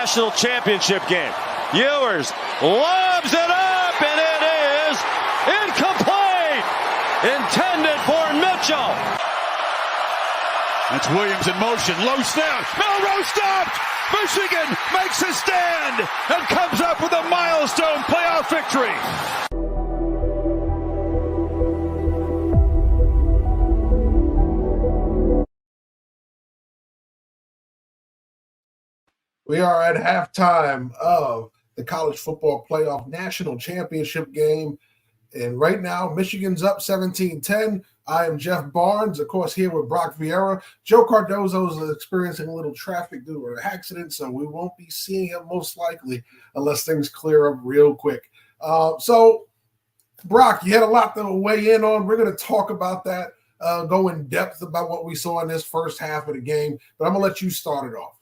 national championship game. Ewers lobs it up, and it is incomplete. Intended for Mitchell. That's Williams in motion. Low snap. Milroe stopped. Michigan makes a stand and comes up with a milestone playoff victory. We are at halftime of the college football playoff national championship game. And right now, Michigan's up 17-10. I am Jeff Barnes, of course, here with Brock Vieira. Joe Cardozo is experiencing a little traffic due to an accident, so we won't be seeing him most likely unless things clear up real quick. So, Brock, you had a lot to weigh in on. We're going to talk about that, go in depth about what we saw in this first half of the game, but I'm going to let you start it off.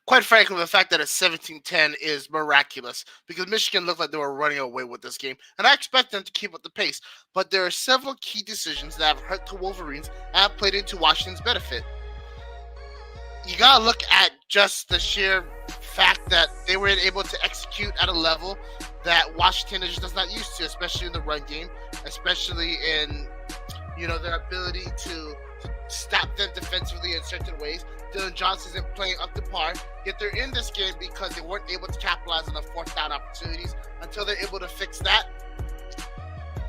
Quite frankly, the fact that it's 17-10 is miraculous because Michigan looked like they were running away with this game, and I expect them to keep up the pace. But there are several key decisions that have hurt the Wolverines and have played into Washington's benefit. You got to look at just the sheer fact that they were able to execute at a level that Washington is just not used to, especially in the run game, especially in their ability to stop them defensively in certain ways. Dylan Johnson isn't playing up to par, yet they're in this game because they weren't able to capitalize on the fourth down opportunities. Until they're able to fix that,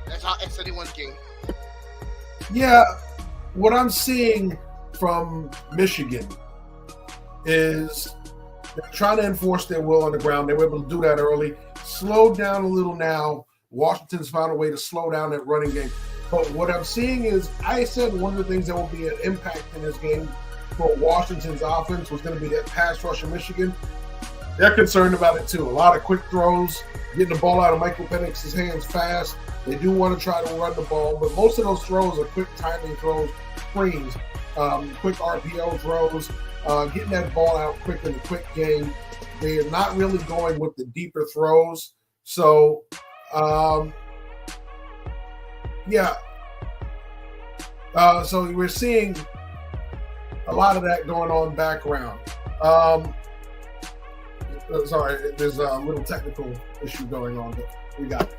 it's anyone's game. Yeah, what I'm seeing from Michigan is they're trying to enforce their will on the ground. They were able to do that early. Slowed down a little now. Washington's found a way to slow down that running game. But what I'm seeing is, I said one of the things that will be an impact in this game for Washington's offense was going to be that pass rush of Michigan. They're concerned about it too. A lot of quick throws, getting the ball out of Michael Penix's hands fast. They do want to try to run the ball, but most of those throws are quick timing throws, screens, quick RPO throws, getting that ball out quick in the quick game. They are not really going with the deeper throws. So, so we're seeing a lot of that going on background. Sorry, there's a little technical issue going on, but we got it.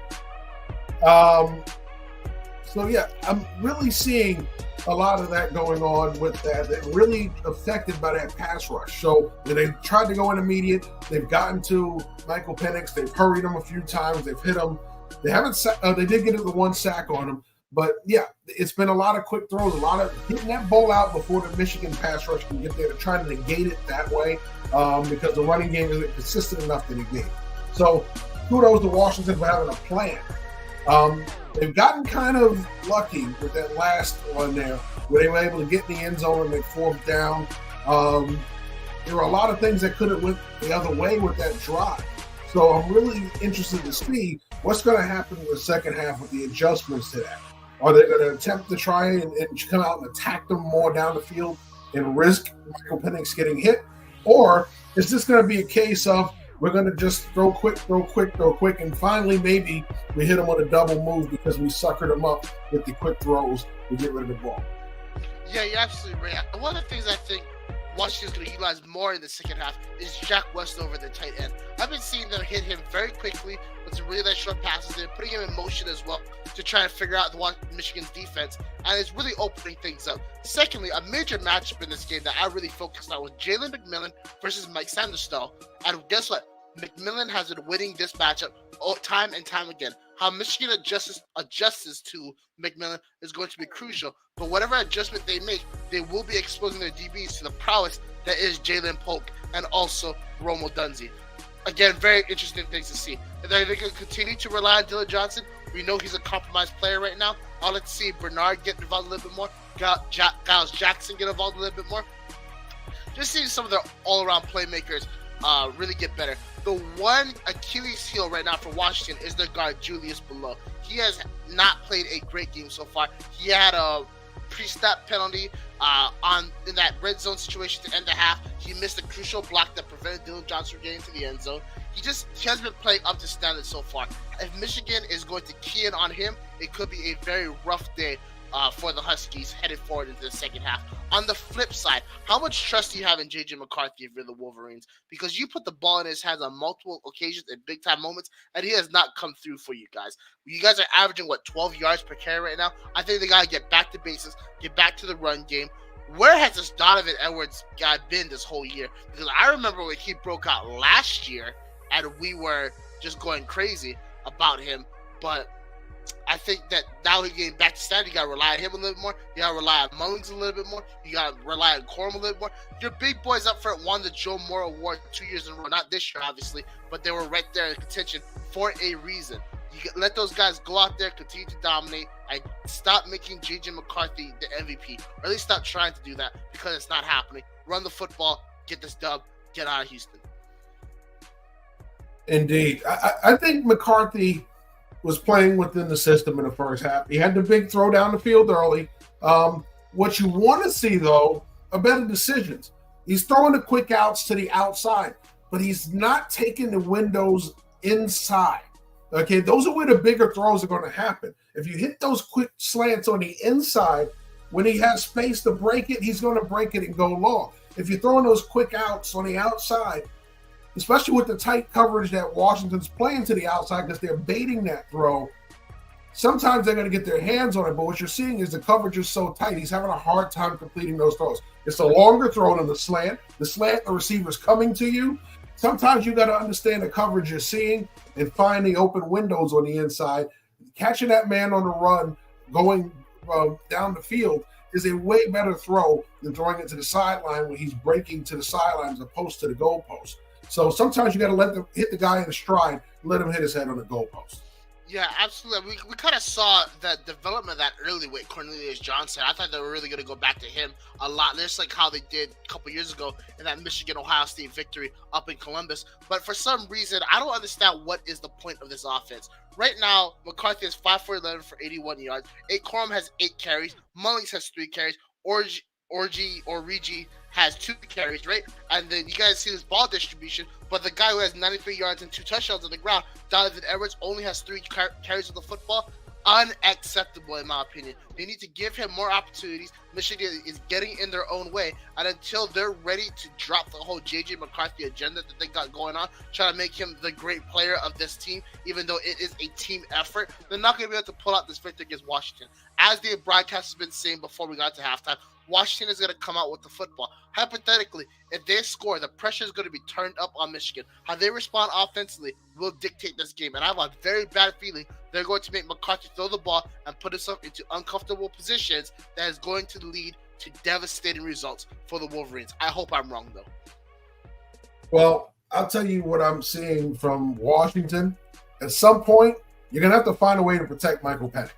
I'm really seeing a lot of that going on with that. They're really affected by that pass rush. So they've tried to go in immediate. They've gotten to Michael Penix. They've hurried him a few times. They've hit him. They haven't. They did get the one sack on him. But, it's been a lot of quick throws, a lot of getting that ball out before the Michigan pass rush can get there. They're trying to negate it that way because the running game isn't consistent enough to negate. So, kudos to Washington for having a plan. They've gotten kind of lucky with that last one there where they were able to get in the end zone and they fourth down. There were a lot of things that could have went the other way with that drive. So, I'm really interested to see what's going to happen in the second half with the adjustments to that. Are they going to attempt to try and come out and attack them more down the field and risk Michael Penix getting hit? Or is this going to be a case of we're going to just throw quick, and finally maybe we hit them on a double move because we suckered them up with the quick throws to get rid of the ball? Yeah, you're absolutely right. One of the things I think Washington's going to utilize more in the second half is Jack Westover, the tight end. I've been seeing them hit him very quickly with some really nice short passes and putting him in motion as well to try and figure out Michigan's defense, and it's really opening things up. Secondly, a major matchup in this game that I really focused on was Jalen McMillan versus Mike Sanderstall. And guess what? McMillan has been winning this matchup time and time again. How Michigan adjusts to McMillan is going to be crucial. But whatever adjustment they make, they will be exposing their DBs to the prowess that is Jalen Polk and also Romo Dunze. Again, very interesting things to see. If they're going to continue to rely on Dylan Johnson, we know he's a compromised player right now. I'll let see Bernard get involved a little bit more. Giles Jackson get involved a little bit more. Just seeing some of their all-around playmakers really get better. The one Achilles heel right now for Washington is their guard, Julius Below. He has not played a great game so far. He had a pre-snap penalty in that red zone situation to end the half. He missed a crucial block that prevented Dylan Johnson from getting to the end zone. He hasn't been playing up to standard so far. If Michigan is going to key in on him, it could be a very rough day for the Huskies headed forward into the second half. On the flip side, how much trust do you have in J.J. McCarthy if you're the Wolverines? Because you put the ball in his hands on multiple occasions in big-time moments, and he has not come through for you guys. You guys are averaging, 12 yards per carry right now? I think they got to get back to basics, get back to the run game. Where has this Donovan Edwards guy been this whole year? Because I remember when he broke out last year, and we were just going crazy about him, but I think that now he's getting back to standard. You got to rely on him a little bit more. You got to rely on Mullings a little bit more. You got to rely on Corum a little bit more. Your big boys up front won the Joe Moore Award 2 years in a row. Not this year, obviously, but they were right there in contention for a reason. You let those guys go out there, continue to dominate, and stop making J.J. McCarthy the MVP. Or at least stop trying to do that, because it's not happening. Run the football, get this dub, get out of Houston. Indeed. I think McCarthy was playing within the system in the first half. He had the big throw down the field early. What you want to see, though, are better decisions. He's throwing the quick outs to the outside, but he's not taking the windows inside. Okay, those are where the bigger throws are going to happen. If you hit those quick slants on the inside, when he has space to break it, he's going to break it and go long. If you're throwing those quick outs on the outside, especially with the tight coverage that Washington's playing to the outside because they're baiting that throw, sometimes they're going to get their hands on it, but what you're seeing is the coverage is so tight, he's having a hard time completing those throws. It's a longer throw than the slant. The receiver's coming to you. Sometimes you got to understand the coverage you're seeing and find the open windows on the inside. Catching that man on the run, going down the field is a way better throw than throwing it to the sideline when he's breaking to the sideline as opposed to the goalpost. So sometimes you got to let them hit the guy in the stride, let him hit his head on the goalpost. Yeah, absolutely. We kind of saw the development of that early with Cornelius Johnson. I thought they were really going to go back to him a lot, just like how they did a couple years ago in that Michigan-Ohio State victory up in Columbus. But for some reason, I don't understand what is the point of this offense. Right now, McCarthy is 5 for 11 for 81 yards. Corum has 8 carries. Mullings has 3 carries. Origi has 2 carries, right? And then you guys see this ball distribution, but the guy who has 93 yards and 2 touchdowns on the ground, Donovan Edwards, only has 3 carries of the football. Unacceptable, in my opinion. They need to give him more opportunities. Michigan is getting in their own way, and until they're ready to drop the whole J.J. McCarthy agenda that they got going on, trying to make him the great player of this team, even though it is a team effort, they're not going to be able to pull out this victory against Washington. As the broadcast has been saying before we got to halftime, Washington is going to come out with the football. Hypothetically, if they score, the pressure is going to be turned up on Michigan. How they respond offensively will dictate this game. And I have a very bad feeling they're going to make McCarthy throw the ball and put himself into uncomfortable positions that is going to lead to devastating results for the Wolverines. I hope I'm wrong, though. Well, I'll tell you what I'm seeing from Washington. At some point, you're going to have to find a way to protect Michael Penix.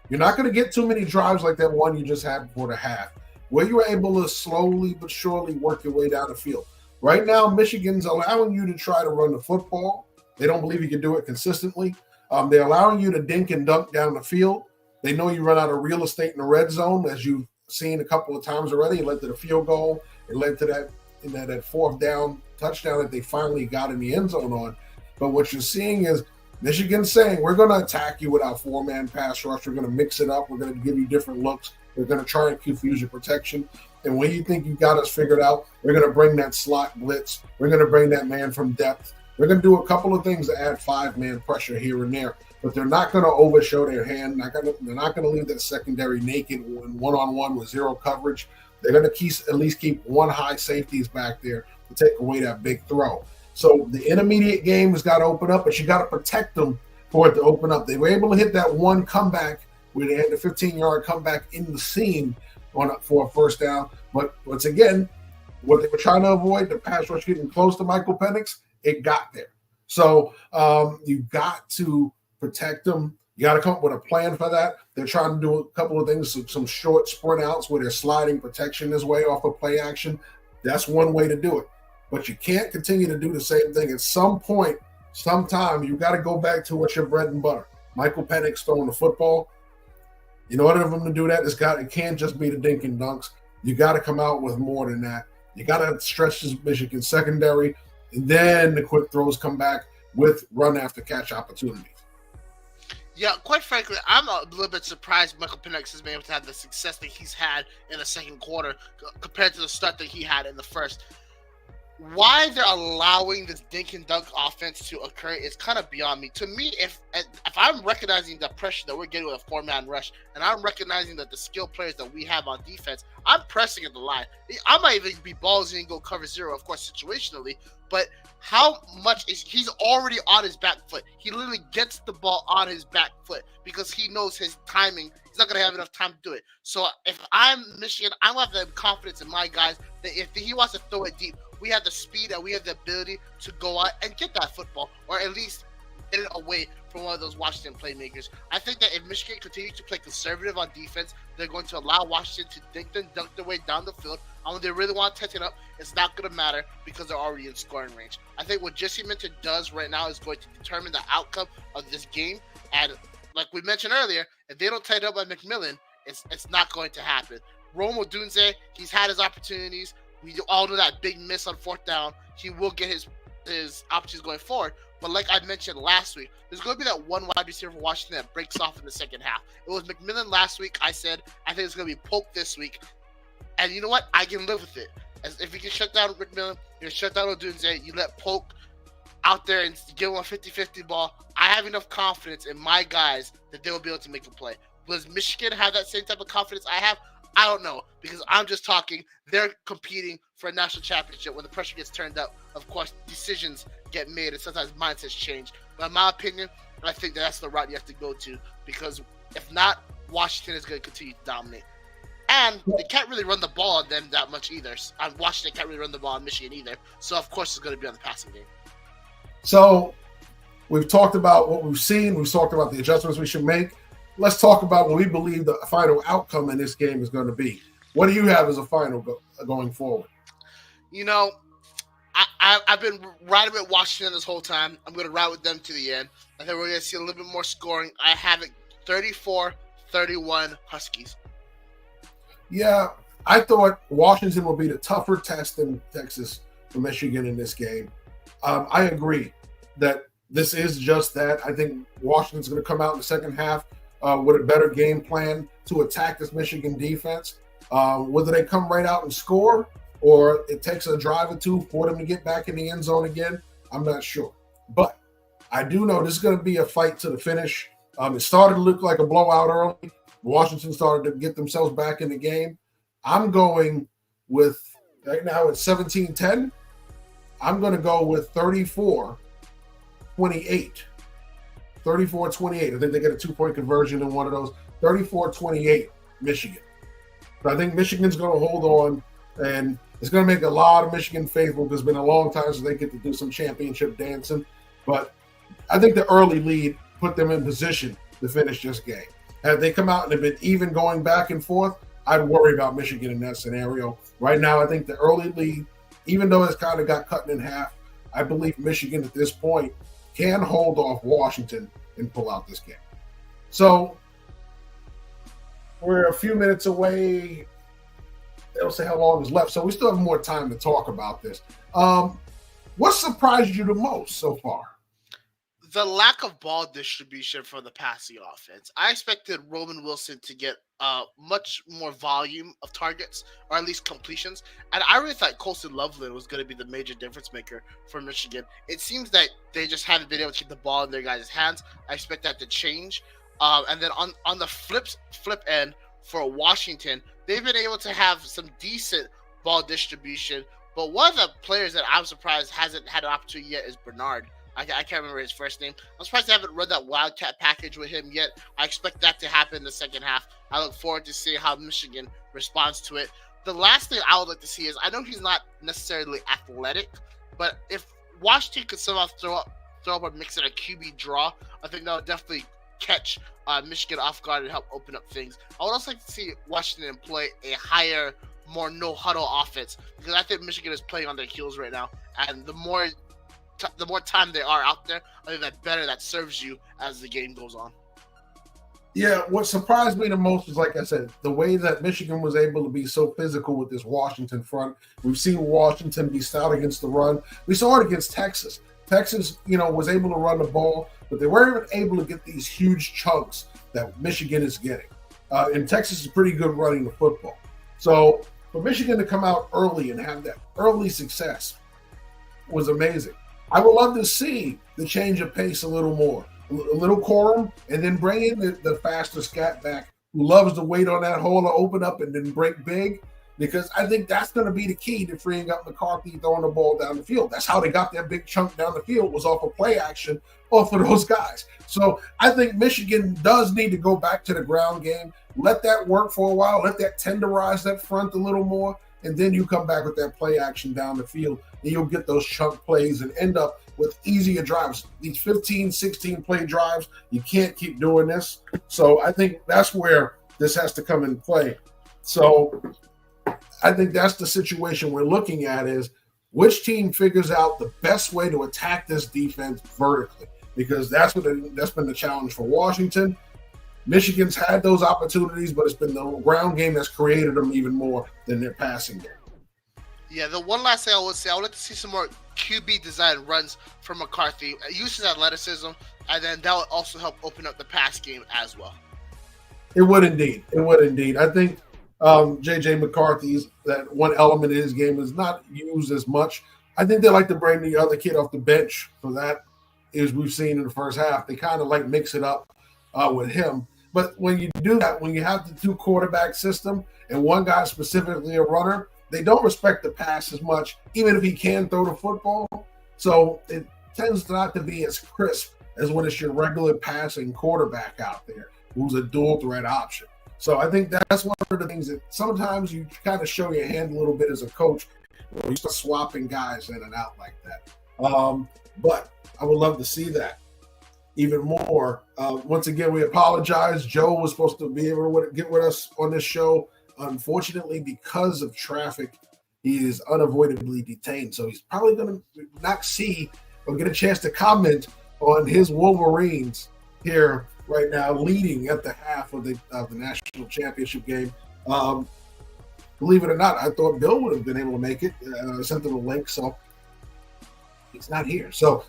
You're not going to get too many drives like that one you just had before the half, where you were able to slowly but surely work your way down the field. Right now, Michigan's allowing you to try to run the football. They don't believe you can do it consistently. They're allowing you to dink and dunk down the field. They know you run out of real estate in the red zone, as you've seen a couple of times already. It led to the field goal. It led to that fourth down touchdown that they finally got in the end zone on. But what you're seeing is Michigan saying, we're going to attack you with our 4-man pass rush. We're going to mix it up. We're going to give you different looks. We're going to try and confuse your protection. And when you think you got us figured out, we're going to bring that slot blitz. We're going to bring that man from depth. We're going to do a couple of things to add 5-man pressure here and there. But they're not going to overshow their hand. They're not going to leave that secondary naked one-on-one with zero coverage. They're going to at least keep one high safeties back there to take away that big throw. So the intermediate game has got to open up, but you got to protect them for it to open up. They were able to hit that one comeback where they had the 15-yard comeback in the seam for a first down. But once again, what they were trying to avoid, the pass rush getting close to Michael Penix, it got there. So you got to protect them. You got to come up with a plan for that. They're trying to do a couple of things, some short sprint outs where they're sliding protection this way off of play action. That's one way to do it. But you can't continue to do the same thing. At some point, sometime, you got to go back to what's your bread and butter. Michael Penix throwing the football. In order for them to do that, it can't just be the dink and dunks. You got to come out with more than that. You got to stretch this Michigan secondary, and then the quick throws come back with run after catch opportunities. Yeah, quite frankly, I'm a little bit surprised Michael Penix has been able to have the success that he's had in the second quarter compared to the start that he had in the first. Why they're allowing this dink and dunk offense to occur is kind of beyond me. To me, if I'm recognizing the pressure that we're getting with a 4-man rush, and I'm recognizing that the skill players that we have on defense, I'm pressing at the line. I might even be ballsy and go cover zero, of course, situationally, but how much is he's already on his back foot? He literally gets the ball on his back foot because he knows his timing. He's not going to have enough time to do it. So if I'm Michigan, I want the confidence in my guys that if he wants to throw it deep, we have the speed and we have the ability to go out and get that football, or at least get it away from one of those Washington playmakers. I think that if Michigan continues to play conservative on defense, they're going to allow Washington to dink and dunk their way down the field. And when they really want to tighten up, it's not going to matter because they're already in scoring range. I think what Jesse Minter does right now is going to determine the outcome of this game. And like we mentioned earlier, if they don't tighten up by McMillan, it's not going to happen. Rome Odunze, he's had his opportunities. We all know that big miss on 4th down. He will get his opportunities going forward. But like I mentioned last week, there's going to be that one wide receiver for Washington that breaks off in the second half. It was McMillan last week. I said, I think it's going to be Polk this week. And you know what? I can live with it. As if you can shut down McMillan, you can shut down Odunze, you let Polk out there and give him a 50-50 ball. I have enough confidence in my guys that they will be able to make a play. Does Michigan have that same type of confidence I have? I don't know, because I'm just talking. They're competing for a national championship. When the pressure gets turned up, of course, decisions get made, and sometimes mindsets change. But in my opinion, I think that's the route you have to go to, because if not, Washington is going to continue to dominate. And they can't really run the ball on them that much either. Washington can't really run the ball on Michigan either. So, of course, it's going to be on the passing game. So we've talked about what we've seen. We've talked about the adjustments we should make. Let's talk about what we believe the final outcome in this game is going to be. What do you have as a final going forward? You know, I've been riding with Washington this whole time. I'm going to ride with them to the end. I think we're going to see a little bit more scoring. I have it 34-31 Huskies. Yeah, I thought Washington would be the tougher test than Texas for Michigan in this game. I agree that this is just that. I think Washington's going to come out in the second half with a better game plan to attack this Michigan defense. Whether they come right out and score or it takes a drive or two for them to get back in the end zone again, I'm not sure. But I do know this is going to be a fight to the finish. It started to look like a blowout early. Washington started to get themselves back in the game. I'm going with, right now it's 17-10. I'm going to go with 34-28. 34-28. I think they get a 2-point conversion in one of those. 34-28, Michigan. But I think Michigan's going to hold on, and it's going to make a lot of Michigan faithful because it's been a long time since they get to do some championship dancing. But I think the early lead put them in position to finish this game. Had they come out and have been even going back and forth, I'd worry about Michigan in that scenario. Right now, I think the early lead, even though it's kind of got cut in half, I believe Michigan at this point can hold off Washington and pull out this game. So we're a few minutes away. They don't say how long is left, so we still have more time to talk about this. What surprised you the most so far? The lack of ball distribution from the passing offense. I expected Roman Wilson to get much more volume of targets, or at least completions. And I really thought Colston Loveland was going to be the major difference maker for Michigan. It seems that they just haven't been able to keep the ball in their guys' hands. I expect that to change. And then on the flip end for Washington, they've been able to have some decent ball distribution. But one of the players that I'm surprised hasn't had an opportunity yet is Bernard. I can't remember his first name. I'm surprised they haven't run that Wildcat package with him yet. I expect that to happen in the second half. I look forward to seeing how Michigan responds to it. The last thing I would like to see is, I know he's not necessarily athletic, but if Washington could somehow throw up or mix in a QB draw, I think that would definitely catch Michigan off guard and help open up things. I would also like to see Washington play a higher, more no-huddle offense, because I think Michigan is playing on their heels right now, and the more time they are out there, I think that better that serves you as the game goes on. Yeah, what surprised me the most is, like I said, the way that Michigan was able to be so physical with this Washington front. We've seen Washington be stout against the run. We saw it against Texas. Texas, was able to run the ball, but they weren't able to get these huge chunks that Michigan is getting. And Texas is pretty good running the football. So for Michigan to come out early and have that early success was amazing. I would love to see the change of pace a little more, a little Corum, and then bring in the faster scat back who loves to wait on that hole to open up and then break big, because I think that's going to be the key to freeing up McCarthy throwing the ball down the field. That's how they got that big chunk down the field, was off of play action off of those guys. So I think Michigan does need to go back to the ground game, let that work for a while, let that tenderize that front a little more, and then you come back with that play action down the field, and you'll get those chunk plays and end up with easier drives. These 15, 16 play drives, you can't keep doing this. So I think that's where this has to come in play. So I think that's the situation we're looking at, is which team figures out the best way to attack this defense vertically, because that's been the challenge for Washington. Michigan's had those opportunities, but it's been the ground game that's created them even more than their passing game. Yeah, the one last thing I would say, I would like to see some more QB design runs from McCarthy. Use his athleticism, and then that would also help open up the pass game as well. It would indeed. I think J.J. McCarthy's, that one element of his game is not used as much. I think they like to bring the other kid off the bench for that, as we've seen in the first half. They kind of like mix it up with him. But when you do that, when you have the two quarterback system and one guy specifically a runner, they don't respect the pass as much, even if he can throw the football. So it tends not to be as crisp as when it's your regular passing quarterback out there who's a dual threat option. So I think that's one of the things that sometimes you kind of show your hand a little bit as a coach when you start swapping guys in and out like that. But I would love to see that even more. Once again, we apologize. Joe was supposed to be able to get with us on this show. Unfortunately, because of traffic, he is unavoidably detained. So he's probably going to not see or get a chance to comment on his Wolverines here right now, leading at the half of the national championship game. Believe it or not, I thought Bill would have been able to make it. I sent him a link, so he's not here. So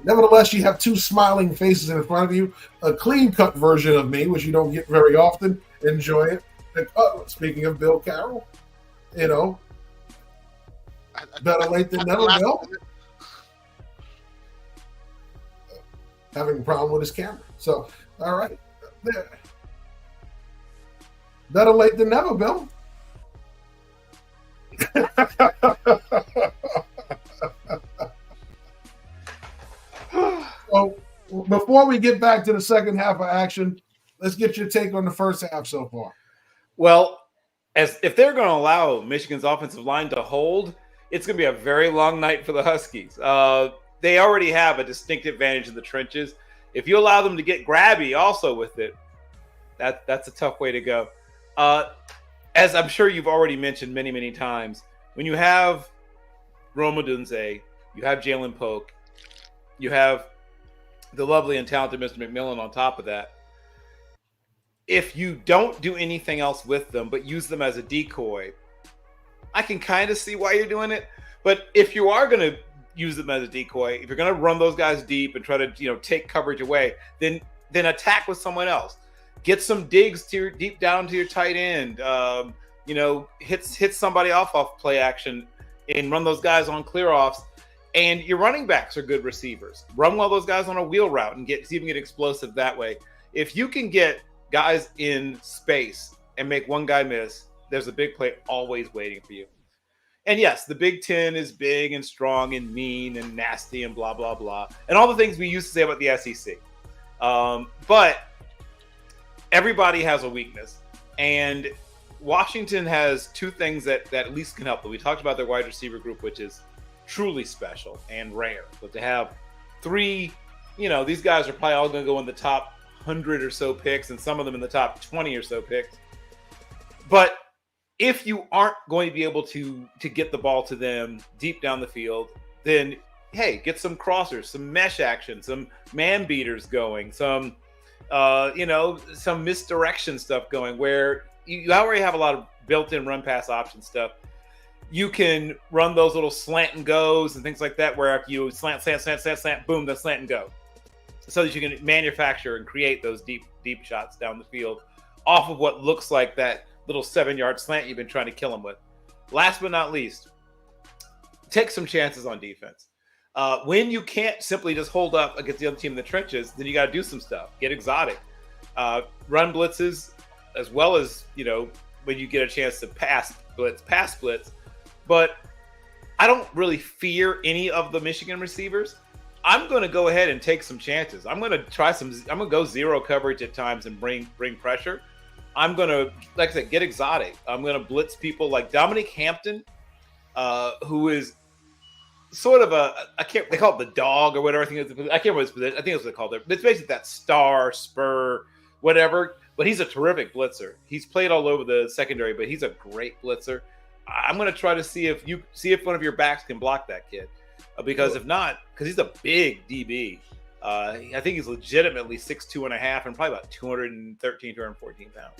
nevertheless, you have two smiling faces in front of you, a clean-cut version of me, which you don't get very often. Enjoy it. And, speaking of Bill Carroll, better late than never, Bill. Having a problem with his camera. So, all right. There. Better late than never, Bill. So, before we get back to the second half of action, let's get your take on the first half so far. Well, if they're going to allow Michigan's offensive line to hold, it's going to be a very long night for the Huskies. They already have a distinct advantage in the trenches. If you allow them to get grabby also with it, that's a tough way to go. As I'm sure you've already mentioned many, many times, when you have Rome Odunze, you have Jalen Polk, you have the lovely and talented Mr. McMillan on top of that. If you don't do anything else with them but use them as a decoy, I can kind of see why you're doing it. But if you are going to use them as a decoy, if you're going to run those guys deep and try to take coverage away, then attack with someone else. Get some digs deep down to your tight end. Hit somebody off play action and run those guys on clear offs. And your running backs are good receivers. Run one of those guys on a wheel route and see if you can get explosive that way. If you can get guys in space and make one guy miss, there's a big play always waiting for you. And yes, the Big Ten is big and strong and mean and nasty and blah, blah, blah. And all the things we used to say about the SEC. But everybody has a weakness. And Washington has two things that at least can help them. We talked about their wide receiver group, which is truly special and rare. But to have three, these guys are probably all going to go in the top 100 or so picks, and some of them in the top 20 or so picks. But if you aren't going to be able to get the ball to them deep down the field, then, hey, get some crossers, some mesh action, some man beaters going, some misdirection stuff going where you already have a lot of built-in run-pass option stuff. you can run those little slant and goes and things like that, where if you slant, boom, then slant and go, so that you can manufacture and create those deep shots down the field off of what looks like that little 7-yard slant you've been trying to kill them with. Last but not least, take some chances on defense. When you can't simply just hold up against the other team in the trenches, then you got to do some stuff. Get exotic. Run blitzes, as well as, when you get a chance to pass blitz. But I don't really fear any of the Michigan receivers. I'm going to go ahead and take some chances. I'm going to go zero coverage at times and bring pressure. I'm going to, like I said, get exotic. I'm going to blitz people like Dominic Hampton, who is sort of they call it the dog or whatever. I can't remember his position. I think that's what they call it. It's basically that star, spur, whatever. But he's a terrific blitzer. He's played all over the secondary, but he's a great blitzer. I'm going to try to see if one of your backs can block that kid. Because if not, because he's a big DB. I think he's legitimately 6'2.5" and probably about 213, 214 pounds.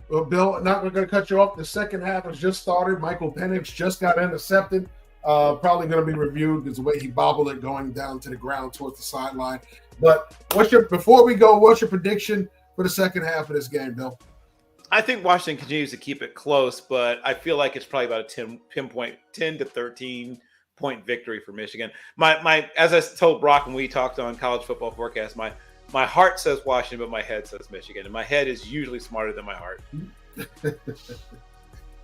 Well, Bill, not going to cut you off. The second half has just started. Michael Penix just got intercepted. Probably going to be reviewed because the way he bobbled it going down to the ground towards the sideline. But before we go, what's your prediction for the second half of this game, Bill? I think Washington continues to keep it close, but I feel like it's probably about a 10 to 13 point victory for Michigan. My as I told Brock when we talked on College Football Forecast, my heart says Washington, but my head says Michigan, and my head is usually smarter than my heart.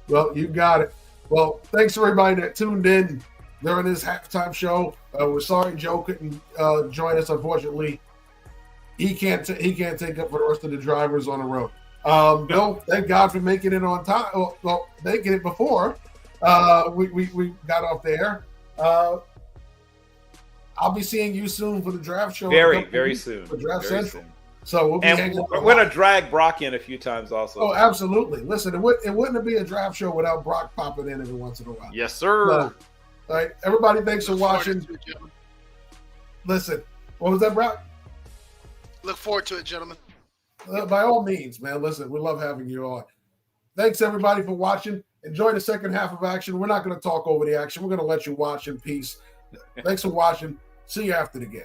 Well, you got it. Well, thanks to everybody that tuned in during this halftime show. We're sorry Joe couldn't join us. Unfortunately, he can't take up for the rest of the drivers on the road. Bill, thank God for making it on time. Well, making it before we got off the air. I'll be seeing you soon for the draft show. Very soon. For Draft Very Central. soon. So we'll be and hanging. We're going to drag Brock in a few times also. Oh, absolutely. Listen, it wouldn't be a draft show without Brock popping in every once in a while. Yes, sir. All right, everybody, thanks for watching. Listen, what was that, Brock? Look forward to it, gentlemen. By all means, man. Listen, we love having you on. Thanks, everybody, for watching. Enjoy the second half of action. We're not going to talk over the action. We're going to let you watch in peace. Thanks for watching. See you after the game.